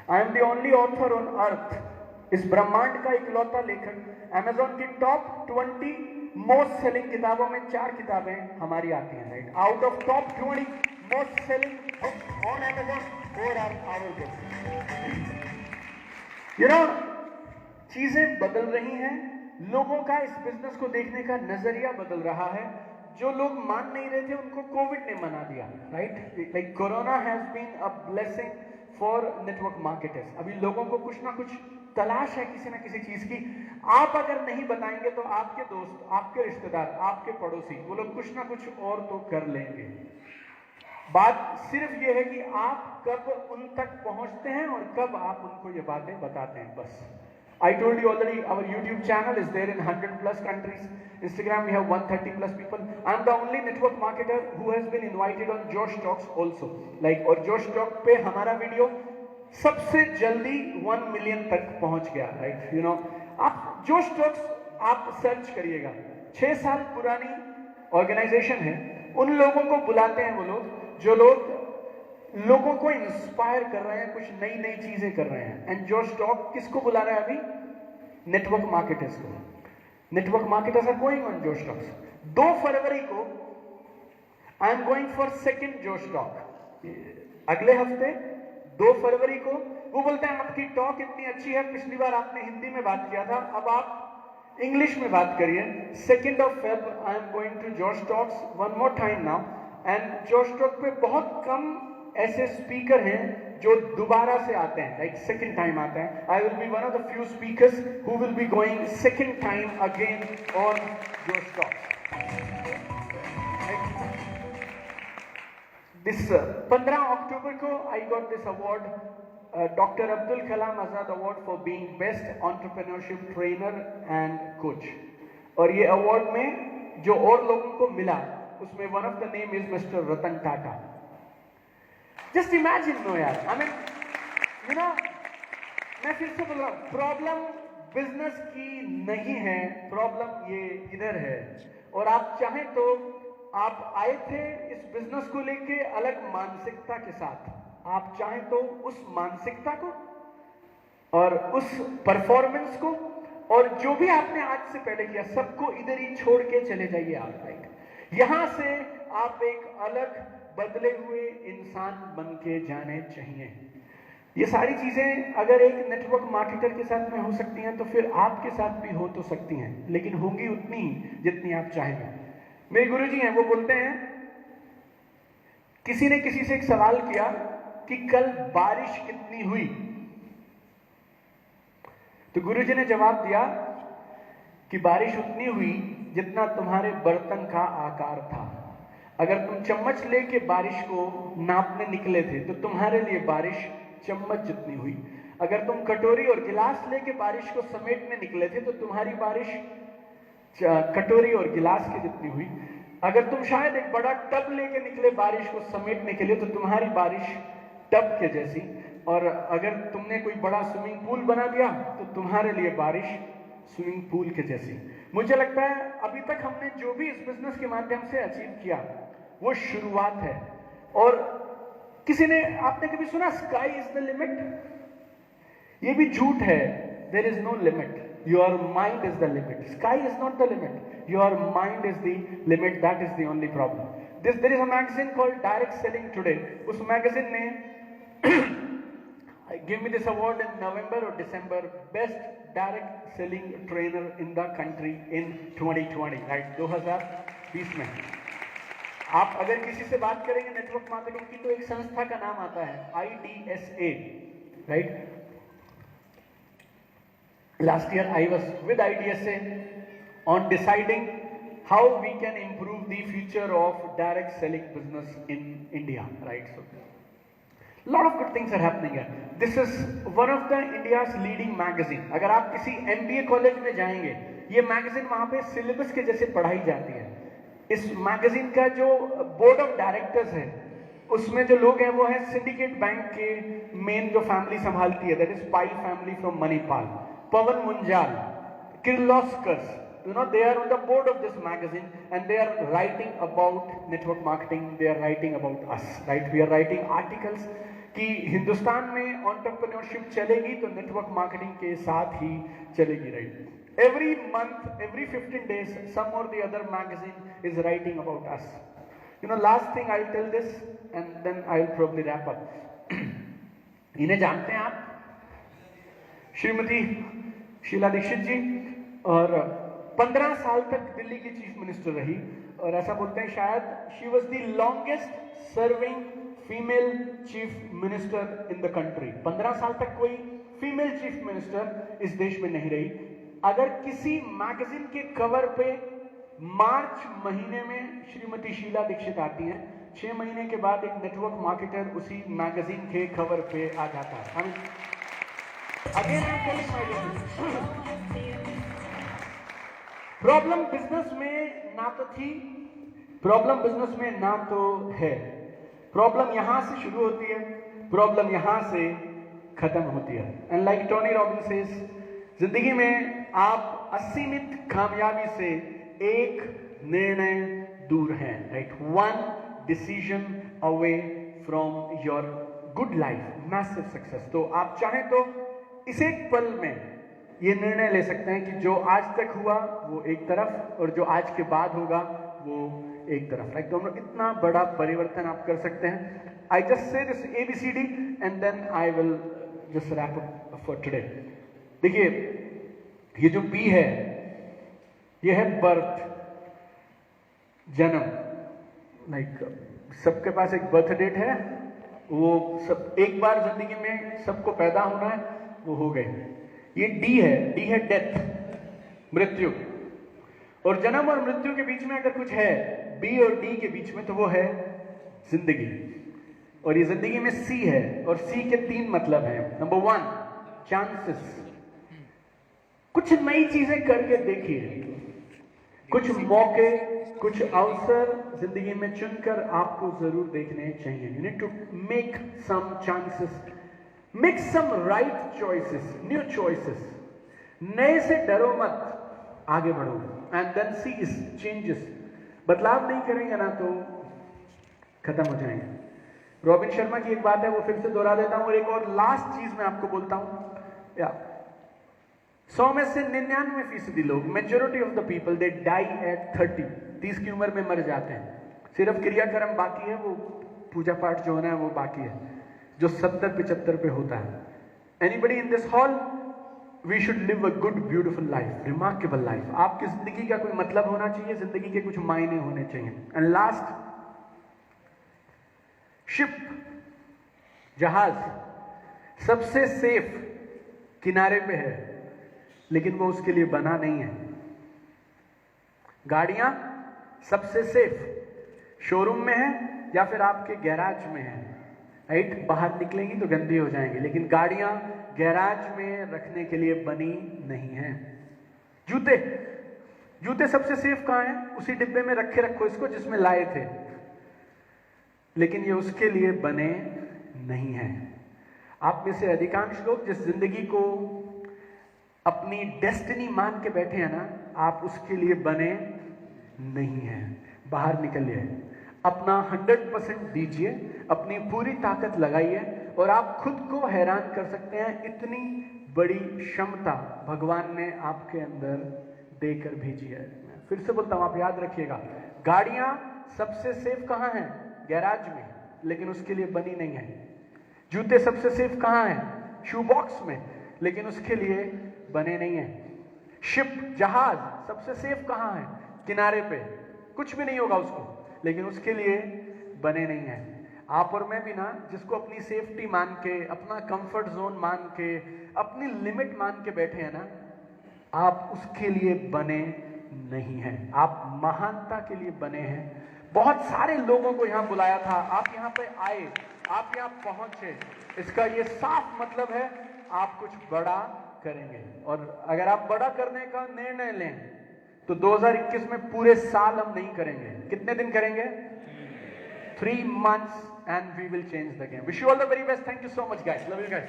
I am the only author on earth, इस ब्रह्मांड का इकलौता लेखक। अमेजॉन की टॉप 20 मोस्ट सेलिंग किताबों में 4 किताबें हमारी आती हैं, right? Out of top 20 most selling books on Amazon, 4 are our books. You know, चीजें बदल रही हैं, लोगों का इस बिजनेस को देखने का नजरिया बदल रहा है। जो लोग मान नहीं रहे थे उनको कोविड ने मना दिया, right? Like corona has been a blessing for network marketers. अभी लोगों को कुछ ना कुछ तलाश है किसी ना किसी चीज की। आप अगर नहीं बताएंगे तो आपके दोस्त, आपके रिश्तेदार, आपके पड़ोसी, वो लोग कुछ ना कुछ और तो कर लेंगे। बात सिर्फ ये है कि आप कब उन तक पहुंचते हैं और कब आप उनको ये बातें बताते हैं, बस। I told you already, our YouTube channel is there in 100+ countries. Instagram, we have 130+ people. I'm the only network marketer who has been invited on Josh Talks also. Like, और Josh Talk पे हमारा video सबसे जल्दी 1 million तक पहुंच गया, right? You know, आप Josh Talks आप सर्च करिएगा, 6 साल पुरानी ऑर्गेनाइजेशन है। उन लोगों को बुलाते हैं वो लोग जो लोग लोगों को इंस्पायर कर रहे हैं, कुछ नई नई चीजें कर रहे हैं। एंड जोश टॉक किसको बुला रहा है अभी? नेटवर्क मार्केटर्स को। Network marketers are going on Josh Talks. 2 फरवरी को I am going for second Josh Talk. अगले हफ्ते 2 फरवरी को वो बोलते हैं आपकी टॉक इतनी अच्छी है, पिछली बार आपने हिंदी में बात किया था, अब आप इंग्लिश में बात करिए। 2nd of Feb I am going to Josh Talks one more time now. And Josh Talk पे बहुत कम ऐसे स्पीकर हैं जो दोबारा से आते हैं, लाइक सेकंड टाइम आते हैं। I will be one of the few speakers who will be going second time again on Josh talks. This 15 अक्टूबर को I got this award, doctor Abdul Kalam Azad award for being best entrepreneurship trainer and coach. और ये award में जो और लोगों को मिला उसमें one of the name is mister Ratan Tata. Just imagine no यार, आई मीन यू नो, मैं फिर से बोल रहा हूं, प्रॉब्लम बिजनेस की नहीं है, प्रॉब्लम ये इधर है। और आप चाहें तो आप आए थे इस बिजनेस को लेके अलग मानसिकता के साथ, आप चाहें तो उस मानसिकता को और उस परफॉर्मेंस को और जो भी आपने आज से पहले किया सबको इधर ही छोड़ के चले जाइए आप, राइट? यहां से आप एक अलग बदले हुए इंसान बन के जाने चाहिए। ये सारी चीजें अगर एक नेटवर्क मार्केटर के साथ में हो सकती हैं तो फिर आपके साथ भी हो तो सकती हैं, लेकिन होंगी उतनी जितनी आप चाहेंगे। मेरे गुरुजी हैं, वो बोलते हैं, किसी ने किसी से एक सवाल किया कि कल बारिश कितनी हुई, तो गुरुजी ने जवाब दिया कि बारिश उतनी हुई जितना तुम्हारे बर्तन का आकार था। अगर तुम चम्मच लेके बारिश को नापने निकले थे तो तुम्हारे लिए बारिश चम्मच जितनी हुई। अगर तुम कटोरी और गिलास लेके बारिश को समेटने निकले थे तो तुम्हारी बारिश कटोरी और गिलास की जितनी हुई। अगर तुम शायद एक बड़ा टब लेके निकले बारिश को समेटने के लिए तो तुम्हारी बारिश टब के जैसी। और अगर तुमने कोई बड़ा स्विमिंग पूल बना दिया तो तुम्हारे लिए बारिश स्विमिंग पूल के जैसी। मुझे लगता है अभी तक हमने जो भी इस बिजनेस के माध्यम से अचीव किया वो शुरुआत है। और किसी ने, आपने कभी सुना स्काई इज द लिमिट? ये भी झूठ है। There is no limit, your mind is the limit. Sky is not the limit, your mind is the limit, that is the only problem. There is a magazine called direct selling today. उस magazine ने give me this award in November or December, best direct selling trainer in the country in 2020, right? 2020 में। आप अगर किसी से बात करेंगे network marketing की तो एक संस्था का नाम आता है IDSA, right? Last year I was with IDSA on deciding how we can improve the future of direct selling business in India, right? So lot of good things are happening here. This is one of the India's leading magazine. अगर आप किसी MBA college में जाएंगे, ये magazine वहां पे syllabus के जैसे पढ़ाई जाती है। इस मैगजीन का जो बोर्ड ऑफ डायरेक्टर्स है उसमें जो लोग हैं वो है सिंडिकेट बैंक के मेन जो फैमिली संभालती है, that is Pai family from Manipal, Pawan Munjal, Kirloskars, you know, they are on the board of this magazine and they are writing about network marketing, they are writing about us, right? We are writing articles कि हिंदुस्तान में entrepreneurship चलेगी तो network marketing के साथ ही चलेगी, right. Every month, every 15 days, some or the other magazine is writing about us. You know, last thing I will tell this and then I will probably wrap up. इन्हें जानते हैं आप? श्रीमती शीला दीक्षित जी, और 15 साल तक दिल्ली की चीफ मिनिस्टर रही, और ऐसा बोलते हैं शायद she was the longest serving female chief minister in the country. 15 साल तक कोई फीमेल चीफ मिनिस्टर इस देश में नहीं रही। अगर किसी मैगजीन के कवर पे मार्च महीने में श्रीमती शीला दीक्षित आती हैं, 6 महीने के बाद एक नेटवर्क मार्केटर उसी मैगजीन के कवर पे आ जाता है। प्रॉब्लम बिजनेस में ना तो थी, प्रॉब्लम बिजनेस में ना तो है। प्रॉब्लम यहां से शुरू होती है, प्रॉब्लम यहां से खत्म होती है। And like Tony Robbins says, जिंदगी में आप असीमित कामयाबी से एक निर्णय दूर हैं, right. 1 decision away from your good life, massive success. तो आप चाहें तो इस एक पल में ये निर्णय ले सकते हैं कि जो आज तक हुआ वो एक तरफ, और जो आज के बाद होगा वो एक तरफ, राइट। दोनों इतना बड़ा परिवर्तन आप कर सकते हैं। I just say this ABCD and then I will just wrap up for today. देखिए, ये जो B है, ये है बर्थ, जन्म। लाइक सबके पास एक बर्थ डेट है, वो सब एक बार जिंदगी में सबको पैदा होना है, वो हो गए। ये D है डेथ, मृत्यु। और जन्म और मृत्यु के बीच में अगर कुछ है, B और D के बीच में, तो वो है जिंदगी। और ये जिंदगी में C है, और C के 3 मतलब हैं। Number 1, chances. कुछ नई चीजें करके देखिए, कुछ मौके, कुछ अवसर जिंदगी में चुनकर आपको जरूर देखने चाहिए। You need to make some chances, make some right choices, new choices. नए से डरो मत, आगे बढ़ो। And then see is changes. बदलाव नहीं करेंगे ना तो खत्म हो जाएंगे। रॉबिन शर्मा की एक बात है, वो फिर से दोहरा देता हूं, और एक और लास्ट चीज मैं आपको बोलता हूं। 100 में से 99% लोग, majority of the people, they die at 30 की उम्र में मर जाते हैं। सिर्फ क्रियाकर्म बाकी है, वो पूजा पाठ जो होना है वो बाकी है, जो 70-75 पे होता है। Anybody in this hall, we should live a good beautiful life, remarkable life. आपकी जिंदगी का कोई मतलब होना चाहिए, जिंदगी के कुछ मायने होने चाहिए। एंड लास्ट, शिप, जहाज सबसे सेफ किनारे पे है, लेकिन वो उसके लिए बना नहीं है। गाड़ियां सबसे सेफ शोरूम में है या फिर आपके गैराज में है, राइट। बाहर निकलेंगी तो गंदी हो जाएंगी, लेकिन गाड़ियां गैराज में रखने के लिए बनी नहीं है। जूते सबसे सेफ कहां है? उसी डिब्बे में रखो इसको जिसमें लाए थे, लेकिन ये उसके लिए बने नहीं हैं। आप में से अधिकांश लोग जिस जिंदगी को अपनी डेस्टिनी मान के बैठे हैं ना, आप उसके लिए बने नहीं हैं। बाहर निकलिए, अपना 100% दीजिए, अपनी पूरी ताकत लगाइए, और आप खुद को हैरान कर सकते हैं, इतनी बड़ी क्षमता भगवान ने आपके अंदर देकर भेजी है। फिर से बोलता हूं, आप याद रखिएगा, गाड़ियां सबसे सेफ कहां हैं? गैराज में, लेकिन उसके लिए बनी नहीं है। जूते सबसे सेफ कहां हैं? शू बॉक्स में, लेकिन उसके लिए बने नहीं है। शिप, जहाज सबसे सेफ कहां है? किनारे पे, कुछ भी नहीं होगा उसको, लेकिन उसके लिए बने नहीं है। आप और मैं भी ना, जिसको अपनी सेफ्टी मान के, अपना कंफर्ट जोन मान के, अपनी लिमिट मान के बैठे हैं ना, आप उसके लिए बने नहीं हैं। आप महानता के लिए बने हैं। बहुत सारे लोगों को यहां बुलाया था, आप यहां पे आए, आप यहां पहुंचे, इसका ये साफ मतलब है आप कुछ बड़ा करेंगे। और अगर आप बड़ा करने का निर्णय लें तो 2021 में पूरे साल हम नहीं करेंगे। कितने दिन करेंगे? 3 months and we will change the game. Wish you all the very best. Thank you so much guys. Love you guys.